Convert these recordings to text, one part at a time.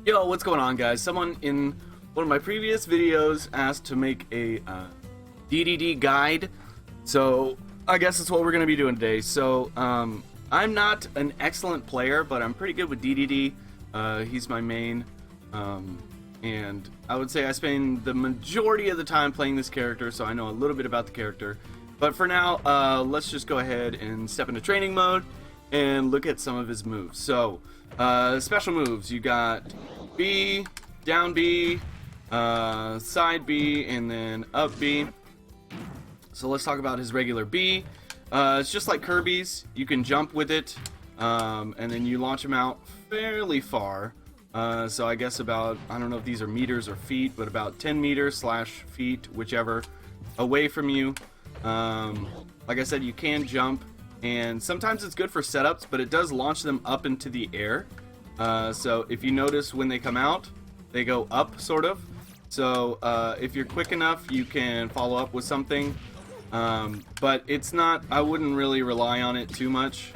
Yo, what's going on, guys? Someone in one of my previous videos asked to make a DDD guide, so I guess that's what we're going to be doing today. So, I'm not an excellent player, but I'm pretty good with DDD. He's my main, and I would say I spend the majority of the time playing this character, so I know a little bit about the character. But for now, let's just go ahead and step into training mode and look at some of his moves. So, special moves, you got B, down B, side B, and then up B. So let's talk about his regular B. It's just like Kirby's. You can jump with it, and then you launch him out fairly far. So I guess about, I don't know if these are meters or feet, but about 10 meters / feet, whichever, away from you. Like I said, you can jump, and sometimes it's good for setups, but it does launch them up into the air. So if you notice when they come out, they go up, sort of. So if you're quick enough, you can follow up with something. But it's not, I wouldn't really rely on it too much,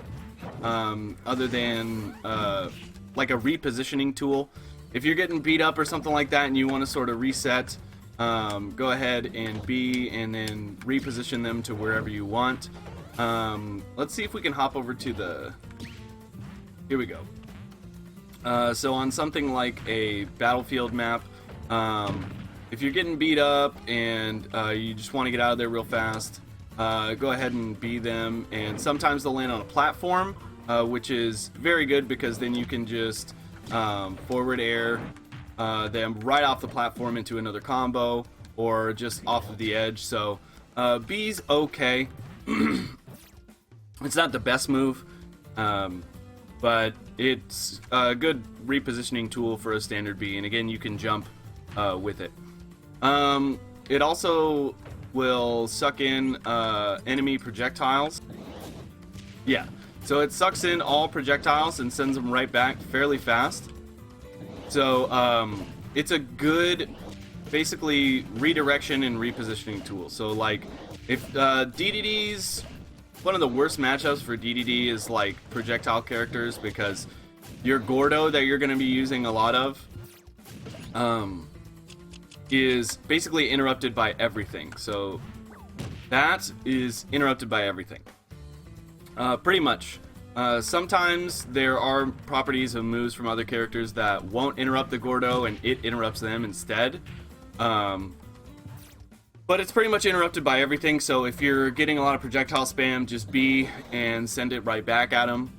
other than like a repositioning tool. If you're getting beat up or something like that and you want to sort of reset, go ahead and B and then reposition them to wherever you want. Let's see if we can hop over to the, here we go. So on something like a battlefield map, if you're getting beat up and you just want to get out of there real fast, go ahead and B them, and sometimes they'll land on a platform, which is very good because then you can just forward air them right off the platform into another combo, or just off of the edge. So B's okay. It's not the best move, but it's a good repositioning tool for a standard B, and again, you can jump with it. It also will suck in enemy projectiles. Yeah, so it sucks in all projectiles and sends them right back fairly fast. So it's a good, basically, redirection and repositioning tool. So like, if DDD's, one of the worst matchups for DDD is like projectile characters, because your Gordo that you're going to be using a lot of is basically interrupted by everything. So that is interrupted by everything. Pretty much. Sometimes there are properties of moves from other characters that won't interrupt the Gordo and it interrupts them instead. But it's pretty much interrupted by everything, so if you're getting a lot of projectile spam, just B and send it right back at him.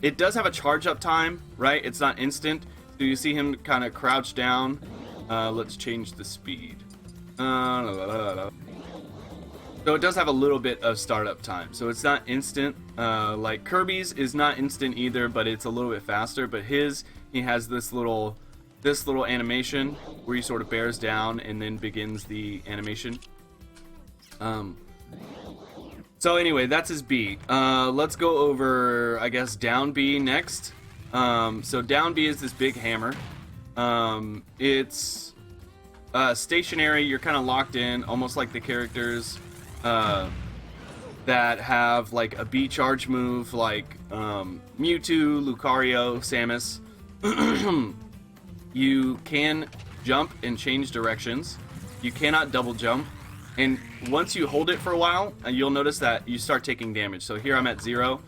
It does have a charge up time, right? It's not instant. So you see him kind of crouch down. Let's change the speed. So it does have a little bit of startup time. So it's not instant. Like Kirby's is not instant either, but it's a little bit faster. But he has this little animation where he sort of bears down and then begins the animation. So anyway, that's his B. Let's go over, I guess, down B next. So down B is this big hammer. It's stationary. You're kind of locked in, almost like the characters that have like a B charge move, like Mewtwo, Lucario, Samus. You can jump and change directions. You cannot double jump. And once you hold it for a while, you'll notice that you start taking damage. So here I'm at 0.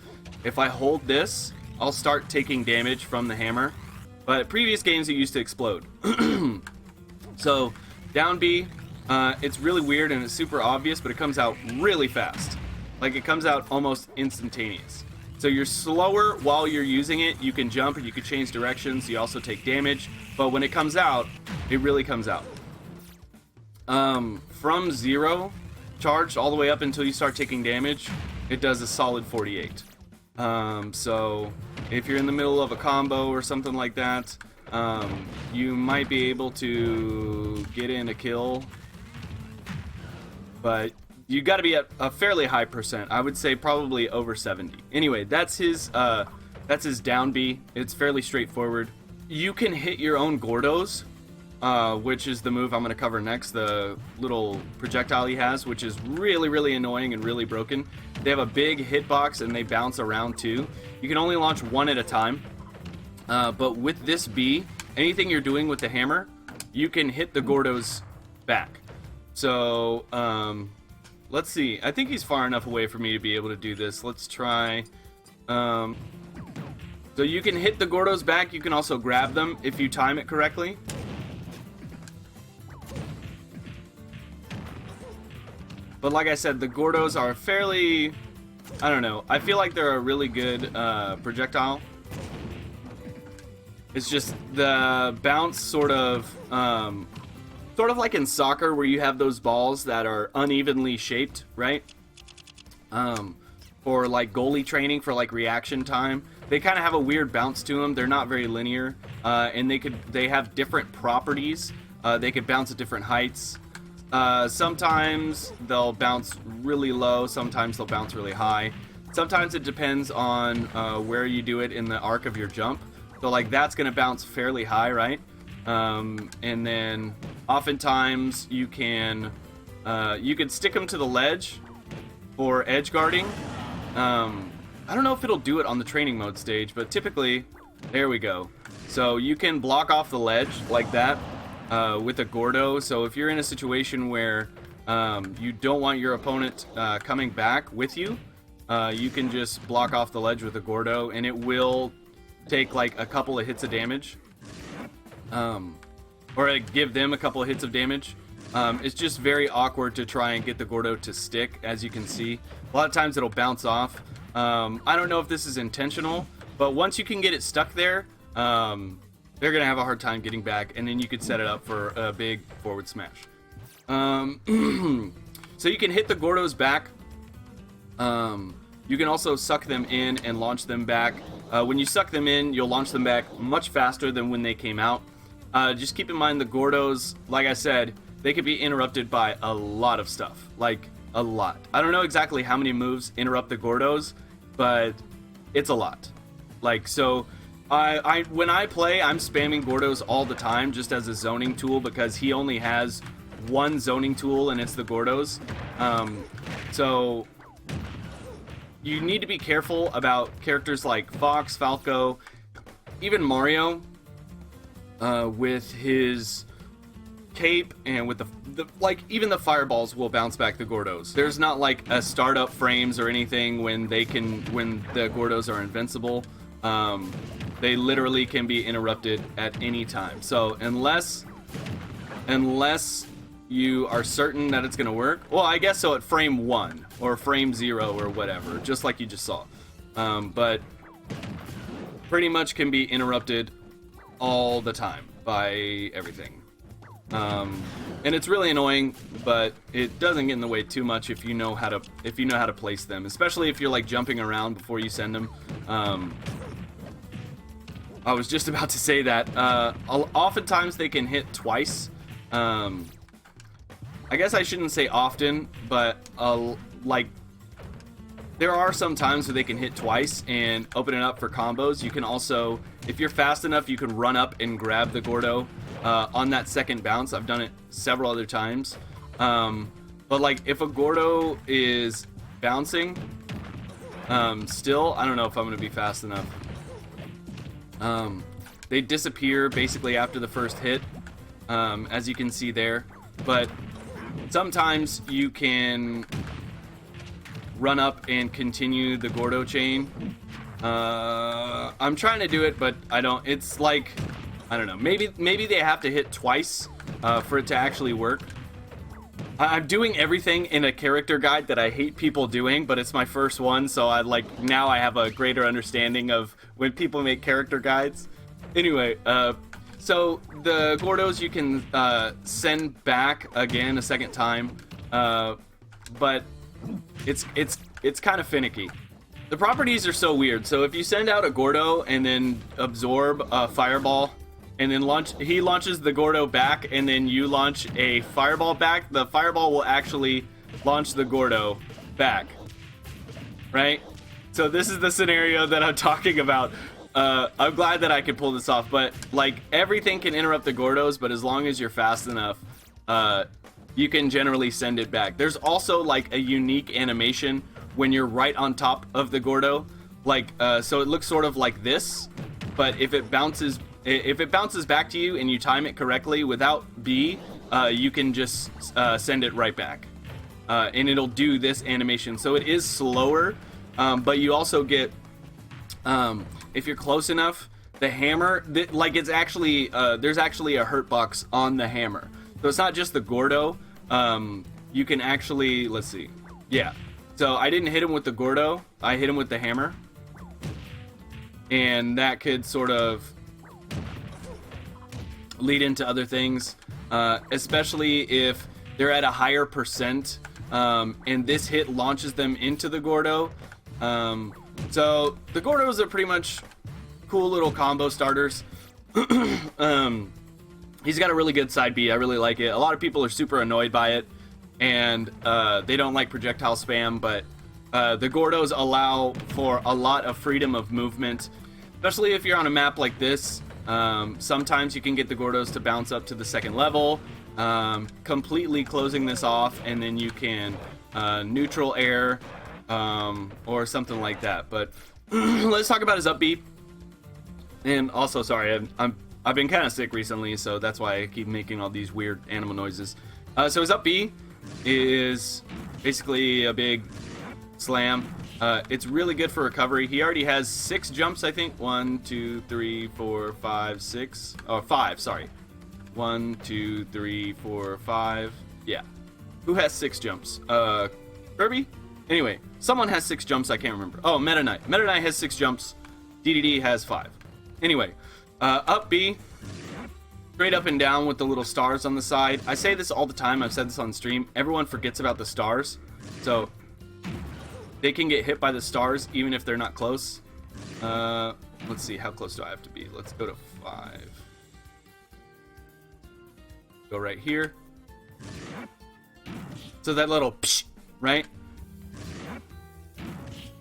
If I hold this, I'll start taking damage from the hammer. But previous games, it used to explode. So down B, it's really weird and it's super obvious, but it comes out really fast. Like, it comes out almost instantaneous. So you're slower while you're using it. You can jump and you can change directions. You also take damage. But when it comes out, it really comes out. From 0 charged all the way up until you start taking damage, it does a solid 48. So if you're in the middle of a combo or something like that, you might be able to get in a kill. But you got to be at a fairly high percent. I would say probably over 70. Anyway, that's his down B. It's fairly straightforward. You can hit your own Gordos, which is the move I'm going to cover next. The little projectile he has, which is really, really annoying and really broken. They have a big hitbox and they bounce around too. You can only launch one at a time. But with this B, anything you're doing with the hammer, you can hit the Gordos back. So, let's see. I think he's far enough away for me to be able to do this. Let's try. So you can hit the Gordos back. You can also grab them if you time it correctly. But like I said, the Gordos are fairly, I don't know. I feel like they're a really good projectile. It's just the bounce sort of like in soccer where you have those balls that are unevenly shaped, right? For like goalie training for like reaction time. They kind of have a weird bounce to them. They're not very linear, and they have different properties. They could bounce at different heights. Sometimes they'll bounce really low. Sometimes they'll bounce really high. Sometimes it depends on where you do it in the arc of your jump. So like that's gonna bounce fairly high, right? And then oftentimes you can stick them to the ledge for edge guarding. I don't know if it'll do it on the training mode stage, but typically, there we go. So you can block off the ledge like that with a Gordo. So if you're in a situation where you don't want your opponent coming back with you, you can just block off the ledge with a Gordo, and it will take like a couple of hits of damage. Or give them a couple of hits of damage. It's just very awkward to try and get the Gordo to stick, as you can see. A lot of times it'll bounce off. I don't know if this is intentional, but once you can get it stuck there, they're going to have a hard time getting back, and then you could set it up for a big forward smash. So you can hit the Gordos back. You can also suck them in and launch them back. When you suck them in, you'll launch them back much faster than when they came out. Just keep in mind the Gordos, like I said, they could be interrupted by a lot of stuff. Like, a lot. I don't know exactly how many moves interrupt the Gordos, but it's a lot. Like, so, when I play, I'm spamming Gordos all the time just as a zoning tool because he only has one zoning tool and it's the Gordos. So, you need to be careful about characters like Fox, Falco, even Mario, with his cape and with the like even the fireballs will bounce back the Gordos. There's not like a startup frames or anything when the Gordos are invincible. They literally can be interrupted at any time. So unless you are certain that it's gonna work, well, I guess so at frame 1 or frame 0 or whatever, just like you just saw. But pretty much can be interrupted all the time by everything. And it's really annoying, but it doesn't get in the way too much if you know how to place them, especially if you're like jumping around before you send them. I was just about to say that oftentimes they can hit twice. I guess I shouldn't say often, but like there are some times where they can hit twice and open it up for combos. You can also, if you're fast enough, you can run up and grab the Gordo on that second bounce. I've done it several other times. But like if a Gordo is bouncing, still, I don't know if I'm going to be fast enough. They disappear basically after the first hit, as you can see there. But sometimes you can run up and continue the Gordo chain. I'm trying to do it, but I don't. It's like, I don't know. Maybe they have to hit twice for it to actually work. I'm doing everything in a character guide that I hate people doing, but it's my first one, so now I have a greater understanding of when people make character guides. Anyway, so the Gordos you can send back again a second time, but it's kind of finicky. The properties are so weird. So if you send out a Gordo and then absorb a fireball, and then he launches the Gordo back, and then you launch a fireball back, the fireball will actually launch the Gordo back, right? So this is the scenario that I'm talking about. I'm glad that I could pull this off, but like everything can interrupt the Gordos, but as long as you're fast enough, you can generally send it back. There's also like a unique animation when you're right on top of the Gordo, like so it looks sort of like this, but if it bounces If it bounces back to you and you time it correctly without B, you can just send it right back. And it'll do this animation. So it is slower, but you also get, if you're close enough, the hammer, like it's actually, there's actually a hurt box on the hammer. So it's not just the Gordo. You can actually, let's see. Yeah. So I didn't hit him with the Gordo. I hit him with the hammer. And that could sort of lead into other things, especially if they're at a higher percent, and this hit launches them into the Gordo. So the Gordos are pretty much cool little combo starters. He's got a really good side B. I really like it. A lot of people are super annoyed by it, and they don't like projectile spam, but the Gordos allow for a lot of freedom of movement, especially if you're on a map like this. Sometimes you can get the Gordos to bounce up to the second level, completely closing this off, and then you can neutral air or something like that. But let's talk about his up B. And also, sorry, I've been kind of sick recently, so that's why I keep making all these weird animal noises. So his up B is basically a big slam. It's really good for recovery. He already has 6 jumps, I think. 1, 2, 3, 4, 5, 6. Oh, 5, sorry. 1, 2, 3, 4, 5. Yeah. Who has 6 jumps? Kirby? Anyway, someone has 6 jumps, I can't remember. Oh, Meta Knight. Meta Knight has 6 jumps. Dedede has 5. Anyway, up B, straight up and down with the little stars on the side. I say this all the time. I've said this on stream. Everyone forgets about the stars. So they can get hit by the stars even if they're not close. Let's see. How close do I have to be? Let's go to 5. Go right here. So that little psh, right?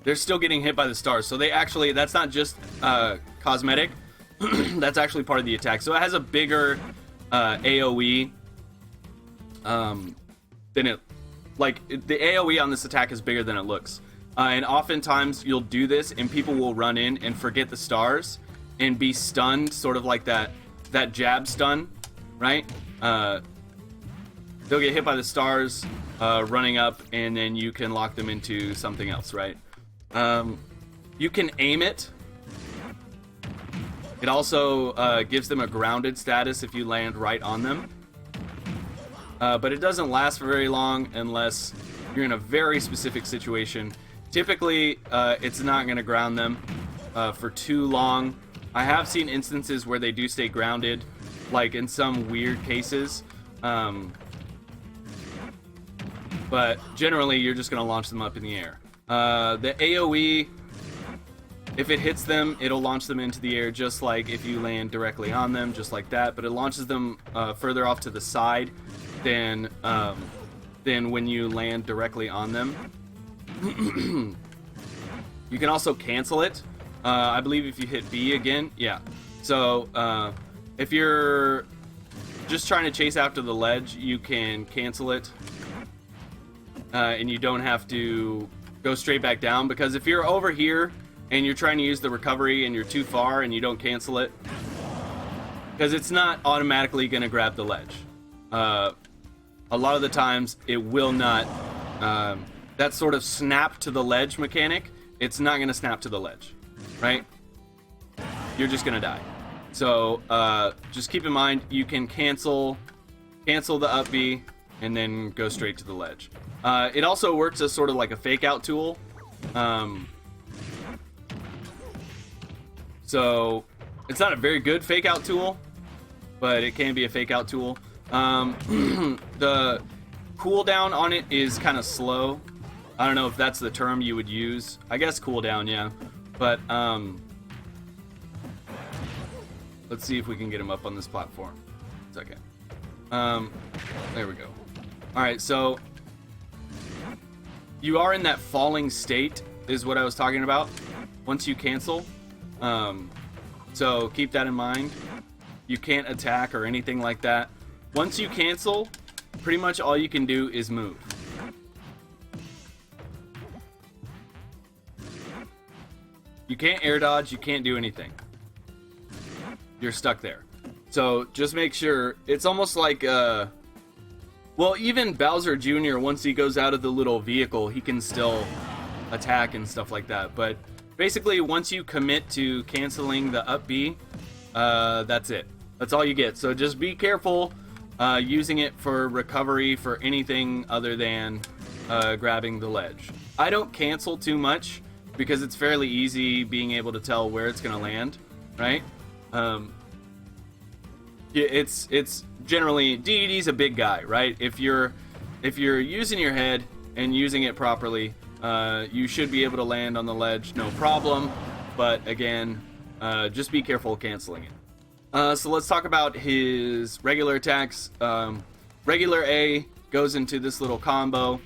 They're still getting hit by the stars. So they actually, that's not just cosmetic. That's actually part of the attack. So it has a bigger AoE than it, like the AoE on this attack is bigger than it looks. And oftentimes you'll do this and people will run in and forget the stars and be stunned, sort of like that jab stun, right? They'll get hit by the stars running up, and then you can lock them into something else, right? You can aim it. It also gives them a grounded status if you land right on them. But it doesn't last for very long unless you're in a very specific situation. Typically, it's not going to ground them for too long. I have seen instances where they do stay grounded, like in some weird cases. But generally, you're just going to launch them up in the air. The AoE, if it hits them, it'll launch them into the air just like if you land directly on them, just like that. But it launches them further off to the side than when you land directly on them. You can also cancel it. I believe if you hit B again, yeah. So if you're just trying to chase after the ledge, you can cancel it. And you don't have to go straight back down, because if you're over here and you're trying to use the recovery and you're too far and you don't cancel it, because it's not automatically going to grab the ledge. A lot of the times it will not. That sort of snap to the ledge mechanic, it's not going to snap to the ledge, right? You're just going to die. So just keep in mind, you can cancel the up B and then go straight to the ledge. It also works as sort of like a fake out tool. So it's not a very good fake out tool, but it can be a fake out tool. The cooldown on it is kind of slow. I don't know if that's the term you would use. I guess cooldown, yeah. But let's see if we can get him up on this platform. Second. There we go. All right, so you are in that falling state is what I was talking about once you cancel. So keep that in mind. You can't attack or anything like that. Once you cancel, pretty much all you can do is move. You can't air dodge, you can't do anything. you're stuck there. So just make sure, it's almost like, well, even Bowser Jr., once he goes out of the little vehicle, he can still attack and stuff like that. But basically, once you commit to canceling the up B, that's it. That's all you get. So just be careful using it for recovery for anything other than grabbing the ledge. I don't cancel too much because it's fairly easy being able to tell where it's going to land, right? It's generally, DDD's a big guy, right? If you're using your head and using it properly, you should be able to land on the ledge, no problem. But again, just be careful canceling it. So let's talk about his regular attacks. Regular A goes into this little combo.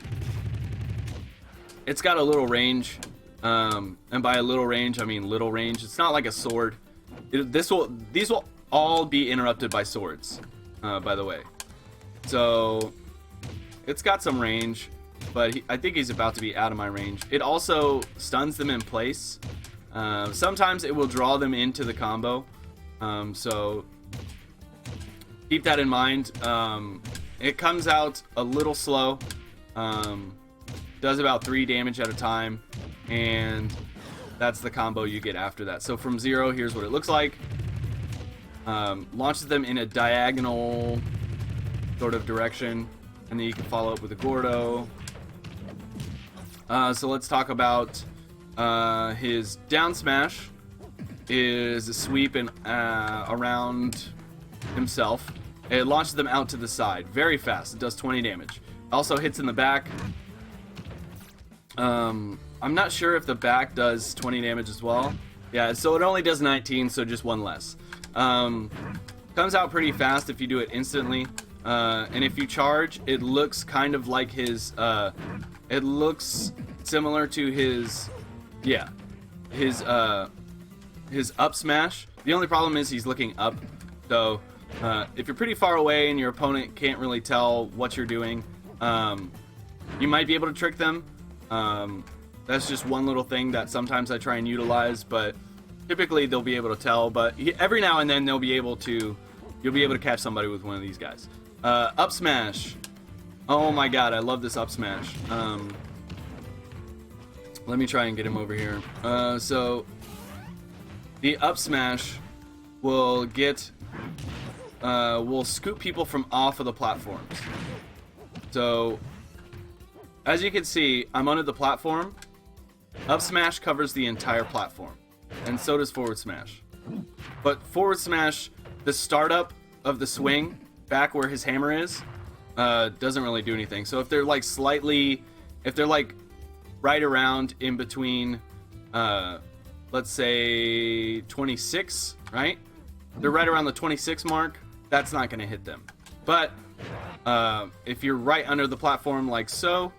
It's got a little range, and by a little range, I mean little range. It's not like a sword. These will all be interrupted by swords, by the way. So it's got some range, but I think he's about to be out of my range. It also stuns them in place. Sometimes it will draw them into the combo, so keep that in mind. It comes out a little slow, does about 3 damage at a time, and that's the combo you get after that. So from 0, here's what it looks like. Launches them in a diagonal sort of direction, and then you can follow up with a Gordo. So let's talk about his down smash. Is a sweep and around himself. It launches them out to the side very fast. It does 20 damage. Also hits in the back. I'm not sure if the back does 20 damage as well. Yeah, so it only does 19, so just 1 less. Comes out pretty fast if you do it instantly. And if you charge, it looks kind of like his, it looks similar to his, yeah, his up smash. The only problem is he's looking up. So, if you're pretty far away and your opponent can't really tell what you're doing, you might be able to trick them. That's just one little thing that sometimes I try and utilize, but typically they'll be able to tell. But every now and then you'll be able to catch somebody with one of these guys. Up smash. Oh my god, I love this up smash. Let me try and get him over here. So the up smash will scoop people from off of the platforms. So as you can see, I'm under the platform. Up smash covers the entire platform, and so does forward smash. But forward smash, the startup of the swing back where his hammer is, doesn't really do anything. So if they're like right around in between, let's say 26, right? They're right around the 26 mark. That's not going to hit them. But if you're right under the platform like so,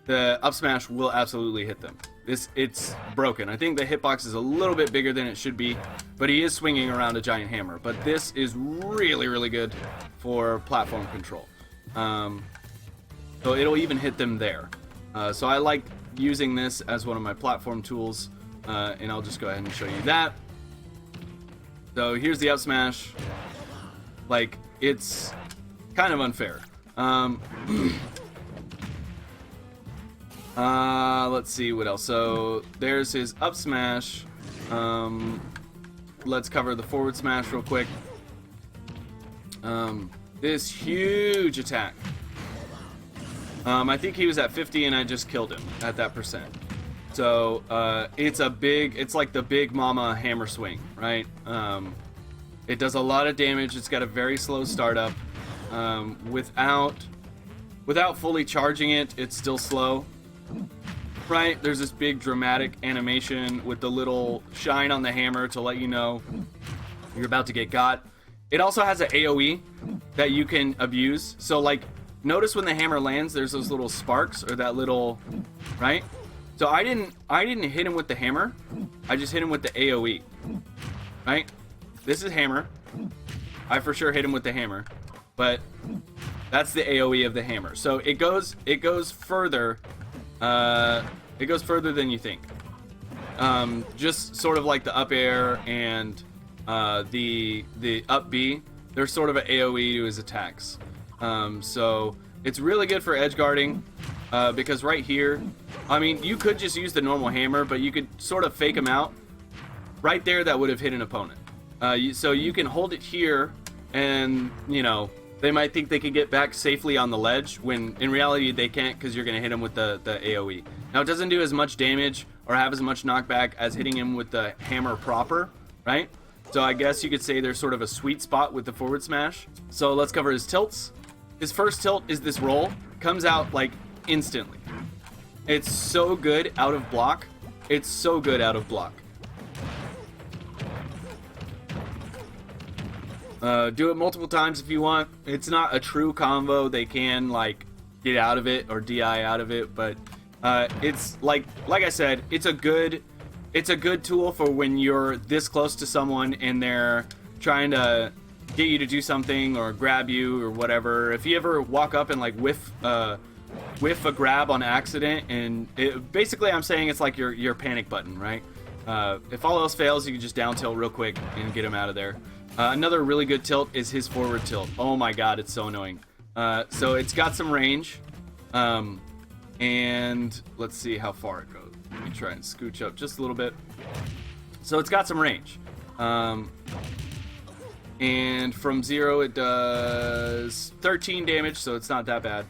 the up smash will absolutely hit them. It's broken. I think the hitbox is a little bit bigger than it should be, but he is swinging around a giant hammer. But this is really, really good for platform control. So it'll even hit them there. So I like using this as one of my platform tools, and I'll just go ahead and show you that. So here's the up smash. Like, it's kind of unfair. Let's see what else. So there's his up smash. Let's cover the forward smash real quick. This huge attack. I think he was at 50 and I just killed him at that percent. So it's like the big mama hammer swing, right? It does a lot of damage. It's got a very slow startup. Without fully charging it, it's still slow. Right, there's this big dramatic animation with the little shine on the hammer to let you know you're about to get got. It also has an AoE that you can abuse. So like, notice when the hammer lands, there's those little sparks or that little, right? So I didn't hit him with the hammer. I just hit him with the AoE. Right? This is hammer. I for sure hit him with the hammer, but that's the AoE of the hammer. So it goes further. It goes further than you think. Just sort of like the up air and the up B, they're sort of an AoE to his attacks. So it's really good for edge guarding, because right here, I mean, you could just use the normal hammer, but you could sort of fake him out. Right there, that would have hit an opponent. So you can hold it here, and, you know, they might think they can get back safely on the ledge, when in reality they can't, because you're going to hit them with the AoE. Now, it doesn't do as much damage or have as much knockback as hitting him with the hammer proper, right? So I guess you could say there's sort of a sweet spot with the forward smash. So let's cover his tilts. His first tilt is this roll. Comes out like instantly. It's so good out of block. It's so good out of block. Do it multiple times if you want. It's not a true combo. They can like get out of it or DI out of it, but it's like I said, it's a good tool for when you're this close to someone and they're trying to get you to do something or grab you or whatever. If you ever walk up and like whiff a grab on accident, and basically I'm saying it's like your panic button, right? If all else fails, you can just down tilt real quick and get him out of there. Another really good tilt is his forward tilt. Oh my god, it's so annoying. So it's got some range, and let's see how far it goes. Let me try and scooch up just a little bit. So it's got some range, and from 0 it does 13 damage, so it's not that bad.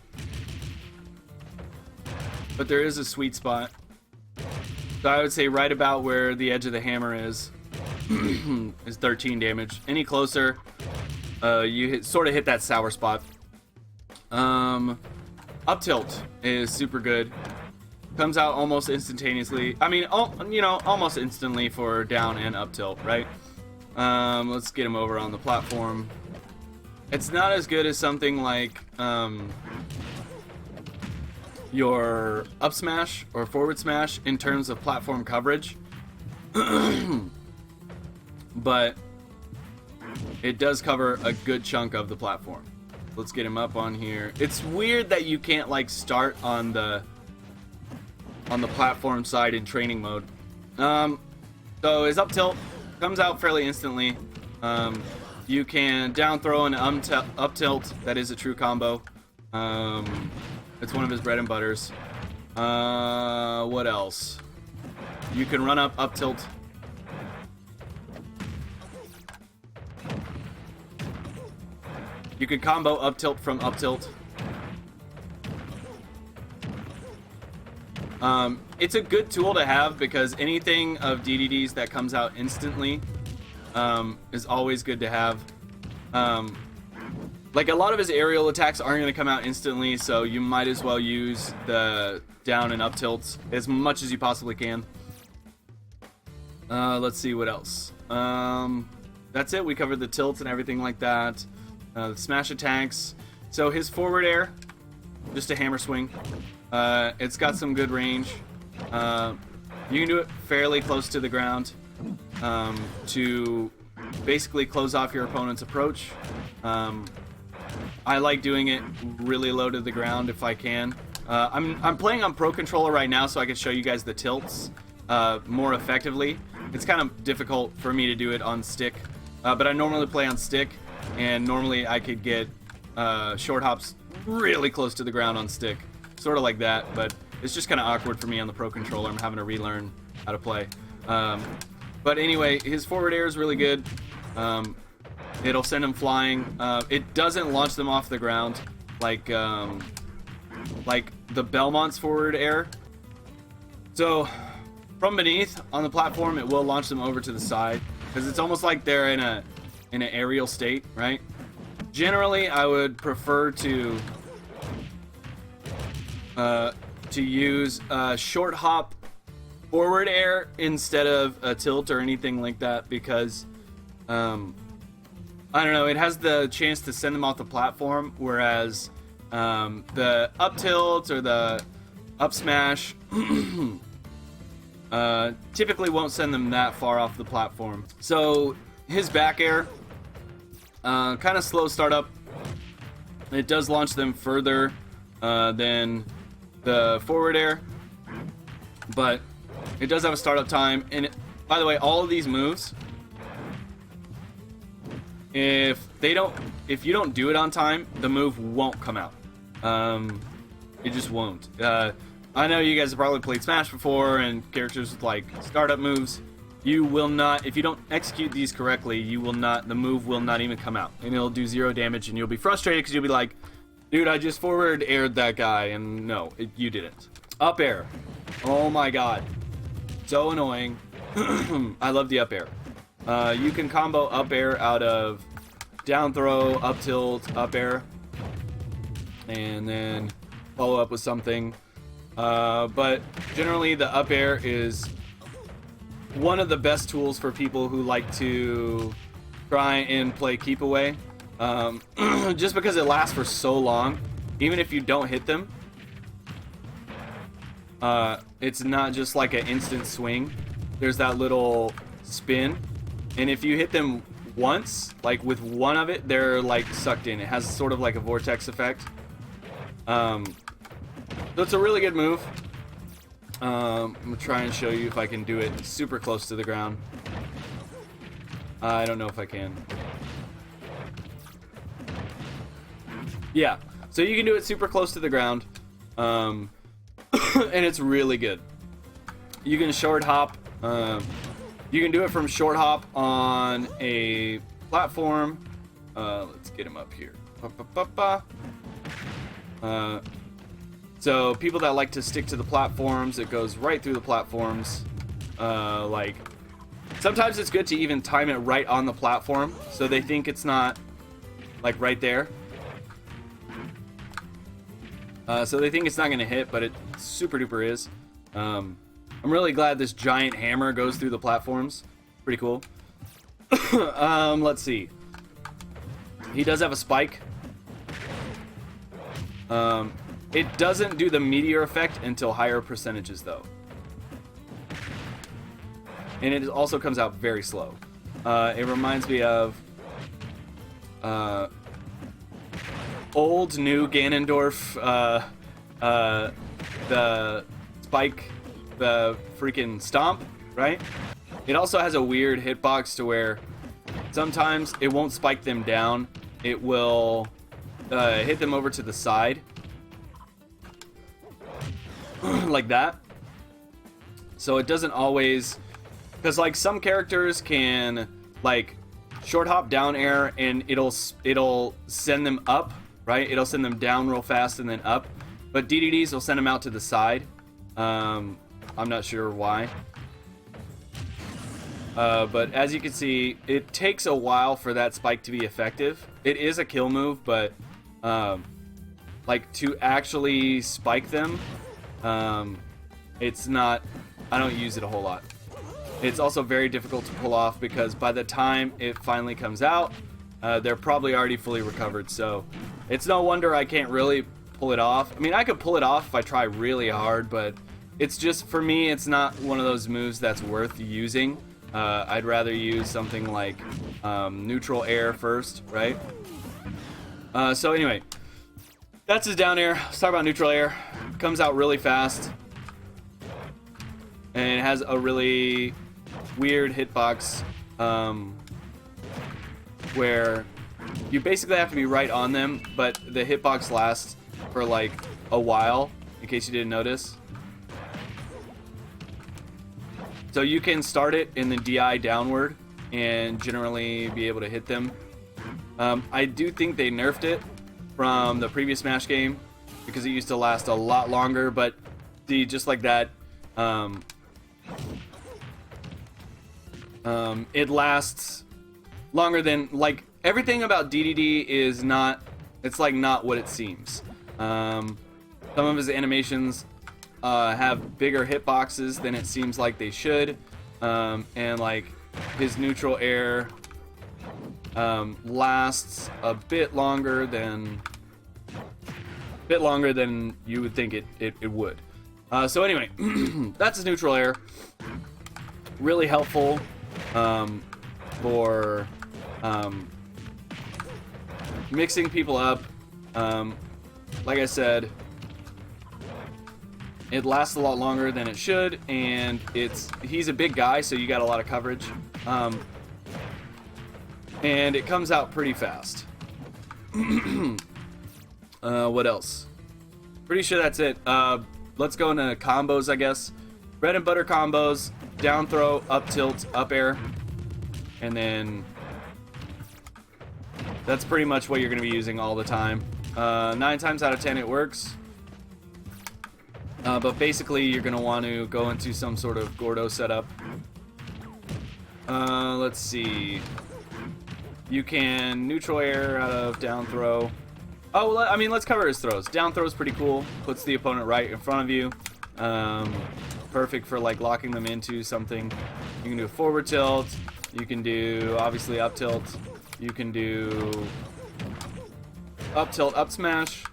But there is a sweet spot. So I would say right about where the edge of the hammer is 13 damage. Any closer, you sort of hit that sour spot. Up tilt is super good. Comes out almost instantaneously. I mean, almost instantly for down and up tilt, right? Let's get him over on the platform. It's not as good as something like your up smash or forward smash in terms of platform coverage. But it does cover a good chunk of the platform. Let's get him up on here. It's weird that you can't like start on the platform side in training mode. So his up tilt comes out fairly instantly. You can down throw and up tilt. That is a true combo. It's one of his bread and butters. What else? You can run up tilt. You can combo up tilt from up tilt. It's a good tool to have because anything of DDD's that comes out instantly is always good to have. Like a lot of his aerial attacks aren't going to come out instantly, so you might as well use the down and up tilts as much as you possibly can. Let's see what else. That's it. We covered the tilts and everything like that. Smash attacks. So his forward air, just a hammer swing. It's got some good range. You can do it fairly close to the ground to basically close off your opponent's approach. I like doing it really low to the ground if I can. I'm playing on Pro Controller right now, so I can show you guys the tilts more effectively. It's kind of difficult for me to do it on stick, but I normally play on stick, and normally I could get short hops really close to the ground on stick, sort of like that, but it's just kind of awkward for me on the Pro Controller. I'm having to relearn how to play. But anyway, his forward air is really good. It'll send him flying. It doesn't launch them off the ground like the Belmont's forward air. So from beneath on the platform, it will launch them over to the side because it's almost like they're in an aerial state, right? Generally, I would prefer to use a short hop forward air instead of a tilt or anything like that because I don't know, it has the chance to send them off the platform, whereas the up tilt or the up smash typically won't send them that far off the platform. So his back air, kind of slow startup. It does launch them further than the forward air, but it does have a startup time. And by the way, all of these moves if you don't do it on time, the move won't come out. It just won't. I know you guys have probably played Smash before, and characters with like startup moves. You will not, if you don't execute these correctly, you will not, the move will not even come out. And it'll do 0 damage, and you'll be frustrated because you'll be like, dude, I just forward aired that guy, and no, you didn't. Up air. Oh my god. So annoying. I love the up air. You can combo up air out of down throw, up tilt, up air, and then follow up with something. But generally the up air is one of the best tools for people who like to try and play keep away. Just because it lasts for so long, even if you don't hit them, it's not just like an instant swing. There's that little spin, and if you hit them once, like with one of it, they're like sucked in. It has sort of like a vortex effect. So it's a really good move. I'm gonna try and show you if I can do it super close to the ground. I don't know if I can. Yeah, so you can do it super close to the ground, and it's really good. You can short hop. You can do it from short hop on a platform. Let's get him up here. So people that like to stick to the platforms, it goes right through the platforms. Like sometimes it's good to even time it right on the platform, so they think it's not like right there. So they think it's not gonna hit, but it super duper is. I'm really glad this giant hammer goes through the platforms. Pretty cool. Let's see. He does have a spike. It doesn't do the meteor effect until higher percentages, though. And it also comes out very slow. It reminds me of old new Ganondorf, the spike, the freaking stomp, right? It also has a weird hitbox to where sometimes it won't spike them down. It will hit them over to the side. Like that. So it doesn't always, because like some characters can like short hop down air and it'll send them up, right? It'll send them down real fast and then up. But DDDs will send them out to the side. I'm not sure why. But as you can see, it takes a while for that spike to be effective. It is a kill move, but like to actually spike them, it's not, I don't use it a whole lot. It's also very difficult to pull off because by the time it finally comes out, they're probably already fully recovered. So it's no wonder I can't really pull it off. I mean, I could pull it off if I try really hard, but it's just, for me, it's not one of those moves that's worth using. I'd rather use something like neutral air first, right? So anyway, that's his down air. Let's talk about neutral air. Comes out really fast, and it has a really weird hitbox where you basically have to be right on them, but the hitbox lasts for like a while, in case you didn't notice. So you can start it in the DI downward and generally be able to hit them. I do think they nerfed it from the previous Smash game because it used to last a lot longer, but see, just like that, it lasts longer than, like, everything about DDD is not, it's like not what it seems. Some of his animations have bigger hitboxes than it seems like they should, and like his neutral air lasts a bit longer than you would think it would. So anyway, that's his neutral air. Really helpful for mixing people up. Like I said, it lasts a lot longer than it should, and he's a big guy, so you got a lot of coverage. and it comes out pretty fast. What else? Pretty sure that's it. Let's go into combos, I guess. Bread and butter combos, down throw, up tilt, up air, and then that's pretty much what you're going to be using all the time. 9 times out of 10 it works. But basically you're going to want to go into some sort of Gordo setup. Let's see. You can neutral air out of down throw. Oh, well, I mean, let's cover his throws. Down throw is pretty cool. Puts the opponent right in front of you. Perfect for like locking them into something. You can do a forward tilt. You can do obviously up tilt. You can do up tilt, up smash.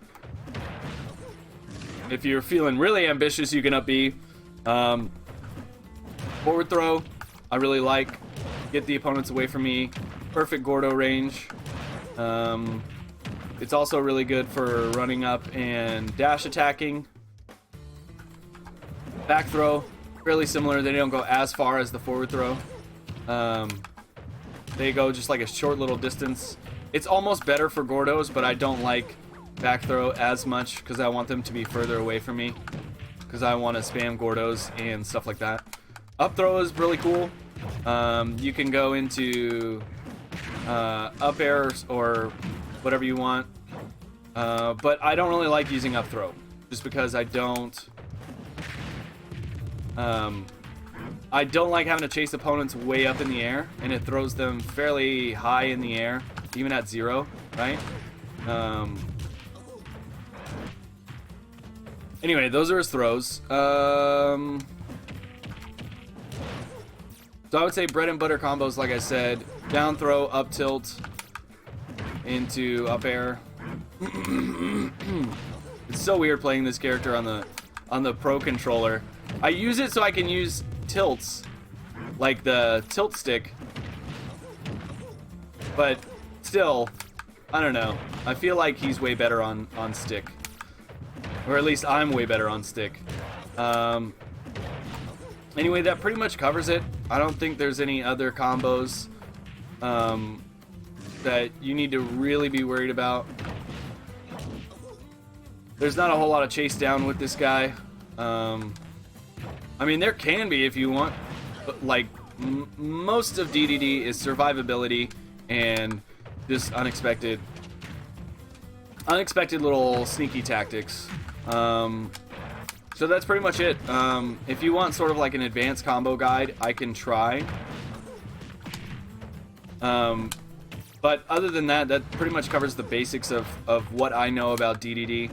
If you're feeling really ambitious, you can up B. Forward throw, I really like. Get the opponents away from me. Perfect Gordo range. It's also really good for running up and dash attacking. Back throw, fairly similar. They don't go as far as the forward throw. They go just like a short little distance. It's almost better for Gordos, but I don't like back throw as much because I want them to be further away from me. Because I want to spam Gordos and stuff like that. Up throw is really cool. You can go into up air or whatever you want. But I don't really like using up throw. Just because I don't like having to chase opponents way up in the air, and it throws them fairly high in the air, even at 0, right? Anyway, those are his throws. So I would say bread and butter combos, like I said, down throw, up tilt, into up air. It's so weird playing this character on the Pro controller. I use it so I can use tilts, like the tilt stick, but still, I don't know. I feel like he's way better on stick, or at least I'm way better on stick. Anyway, that pretty much covers it. I don't think there's any other combos that you need to really be worried about. There's not a whole lot of chase down with this guy. I mean, there can be if you want, but like most of DDD is survivability and this unexpected little sneaky tactics. So that's pretty much it. If you want sort of like an advanced combo guide, I can try. But other than that, that pretty much covers the basics of what I know about DDD.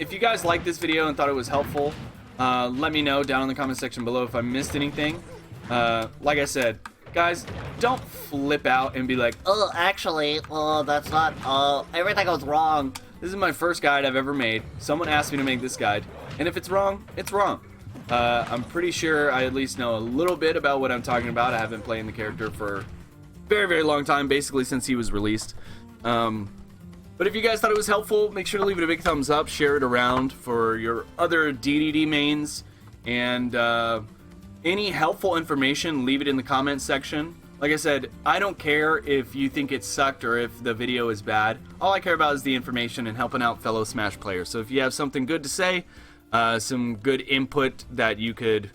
If you guys liked this video and thought it was helpful, let me know down in the comment section below if I missed anything. Like I said, guys, don't flip out and be like, oh, actually, that's not, everything was wrong. This is my first guide I've ever made. Someone asked me to make this guide, and if it's wrong, it's wrong. I'm pretty sure I at least know a little bit about what I'm talking about. I have been playing the character for very, very long time, basically since he was released. But if you guys thought it was helpful, make sure to leave it a big thumbs up, share it around for your other DDD mains, and any helpful information, leave it in the comments section. Like I said, I don't care if you think it sucked or if the video is bad. All I care about is the information and helping out fellow Smash players. So if you have something good to say, some good input that you could,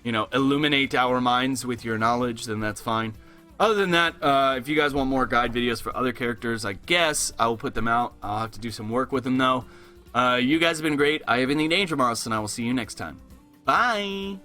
illuminate our minds with your knowledge, then that's fine. Other than that, if you guys want more guide videos for other characters, I guess I will put them out. I'll have to do some work with them, though. You guys have been great. I have been the Danger Mouse, and I will see you next time. Bye!